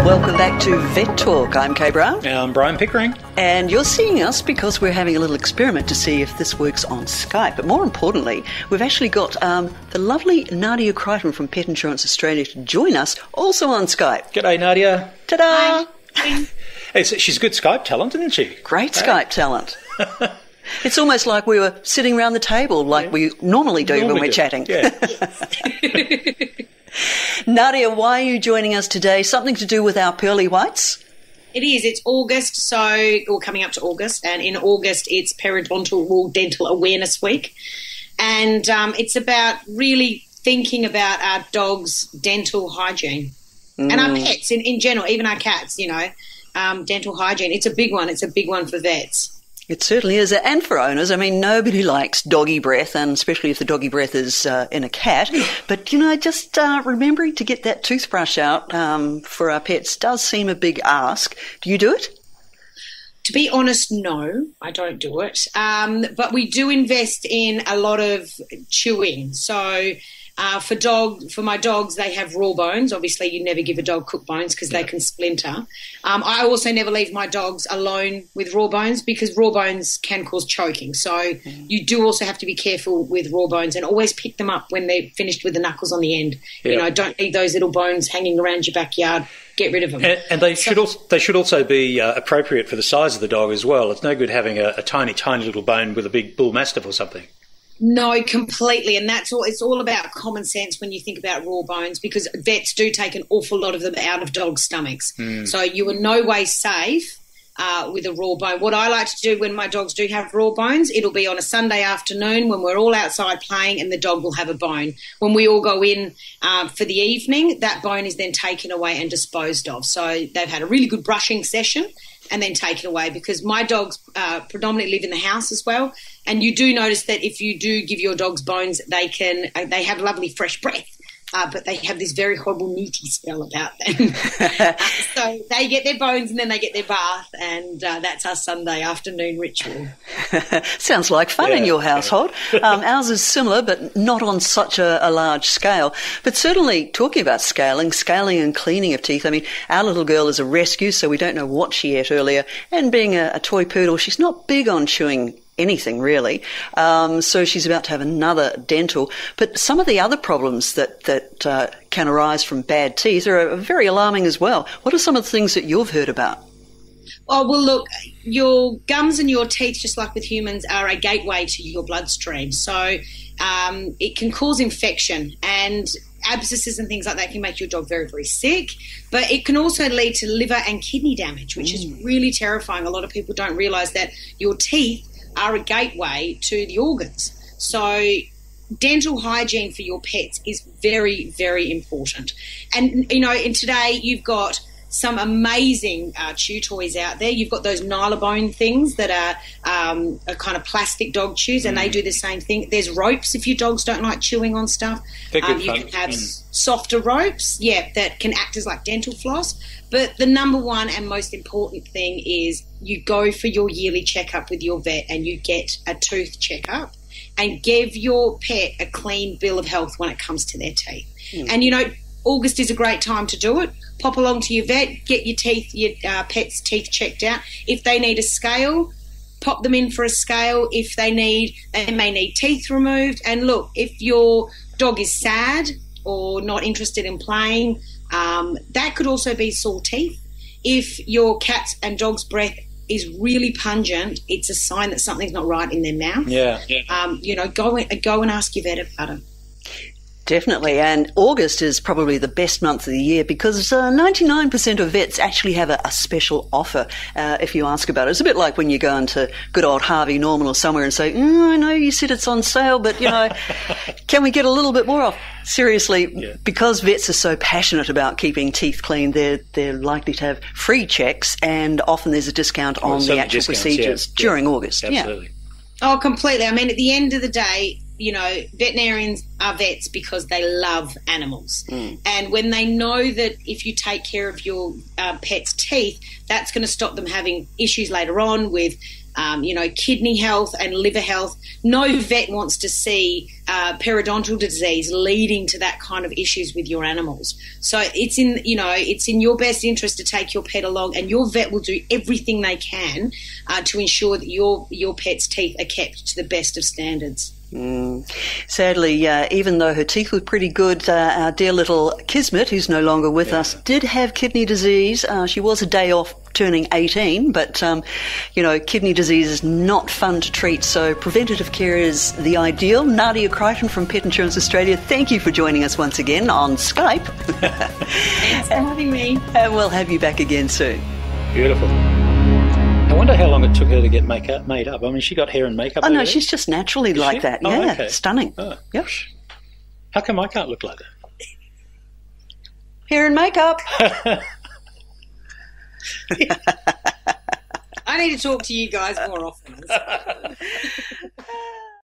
Welcome back to Vet Talk. I'm Kay Brown. And I'm Brian Pickering. And you're seeing us because we're having a little experiment to see if this works on Skype. But more importantly, we've actually got the lovely Nadia Crichton from Pet Insurance Australia to join us, also on Skype. G'day, Nadia. Ta-da! Hey, she's good Skype talent, isn't she? Great Skype talent. It's almost like we were sitting around the table like we normally do when we're chatting. Yeah. Nadia, why are you joining us today? Something to do with our pearly whites? It is. It's August, or coming up to August, and in August it's Periodontal Dental Awareness Week, and it's about really thinking about our dogs' dental hygiene and our pets in general, even our cats. Dental hygiene. It's a big one. It's a big one for vets. It certainly is, and for owners. I mean, nobody likes doggy breath, and especially if the doggy breath is in a cat. But, just remembering to get that toothbrush out for our pets does seem a big ask. Do you do it? To be honest, no, I don't do it. But we do invest in a lot of chewing. So for my dogs, they have raw bones. Obviously, you never give a dog cooked bones because they can splinter. I also never leave my dogs alone with raw bones because raw bones can cause choking. So you do also have to be careful with raw bones and always pick them up when they're finished with the knuckles on the end. Yeah. Don't leave those little bones hanging around your backyard. Get rid of them. And they should also be appropriate for the size of the dog as well. It's no good having a tiny, tiny little bone with a big bull mastiff or something. No, completely. And that's all. It's all about common sense when you think about raw bones because vets do take an awful lot of them out of dogs' stomachs. So you are no way safe with a raw bone. What I like to do when my dogs do have raw bones, it'll be on a Sunday afternoon when we're all outside playing and the dog will have a bone. When we all go in for the evening, that bone is then taken away and disposed of. So they've had a really good brushing session and then taken away because my dogs predominantly live in the house as well. And you do notice that if you do give your dogs bones, they have lovely fresh breath, but they have this very horrible newty smell about them. So they get their bones and then they get their bath, and that's our Sunday afternoon ritual. Sounds like fun in your household. Ours is similar, but not on such a large scale. But certainly, talking about scaling and cleaning of teeth, I mean, our little girl is a rescue, so we don't know what she ate earlier. And being a toy poodle, she's not big on chewing anything really, so she's about to have another dental. But some of the other problems that can arise from bad teeth are very alarming as well. What are some of the things that you've heard about? Oh, well, look, your gums and your teeth, just like with humans, are a gateway to your bloodstream. So it can cause infection, and abscesses and things like that can make your dog very, very sick. But it can also lead to liver and kidney damage, which is really terrifying. A lot of people don't realise that your teeth are a gateway to the organs. So dental hygiene for your pets is very, very important. And, in today you've got some amazing chew toys out there. You've got those Nylabone things that are kind of plastic dog chews, and they do the same thing. There's ropes if your dogs don't like chewing on stuff. They're good you fun. can have softer ropes, that can act as like dental floss. But the number one and most important thing is you go for your yearly checkup with your vet and you get a tooth checkup and give your pet a clean bill of health when it comes to their teeth. And, August is a great time to do it. Pop along to your vet, get your pet's teeth checked out. If they need a scale, pop them in for a scale. If they may need teeth removed. And look, if your dog is sad or not interested in playing, that could also be sore teeth. If your cat's and dog's breath is really pungent, it's a sign that something's not right in their mouth. Go and ask your vet about it. Definitely, and August is probably the best month of the year because 99% of vets actually have a special offer if you ask about it. It's a bit like when you go into good old Harvey Norman or somewhere and say, I know you said it's on sale, but, can we get a little bit more off? Seriously, because vets are so passionate about keeping teeth clean, they're likely to have free checks, and often there's a discount on the actual procedures during August. Absolutely. Oh, completely. I mean, at the end of the day, veterinarians are vets because they love animals. And when they know that if you take care of your pet's teeth, that's going to stop them having issues later on with kidney health and liver health. No vet wants to see periodontal disease leading to that kind of issues with your animals. So it's in your best interest to take your pet along, and your vet will do everything they can to ensure that your pet's teeth are kept to the best of standards. Sadly, even though her teeth were pretty good, our dear little Kismet, who's no longer with us, did have kidney disease. She was a day off turning 18, but, kidney disease is not fun to treat, so preventative care is the ideal. Nadia Crichton from Pet Insurance Australia, thank you for joining us once again on Skype. Thanks for having me. And we'll have you back again soon. Beautiful. I wonder how long it took her to get makeup made up. I mean, she got hair and makeup. Oh, no, she's just naturally like that. Oh, yeah, okay. Stunning. Oh. Yep. How come I can't look like that? Hair and makeup. I need to talk to you guys more often.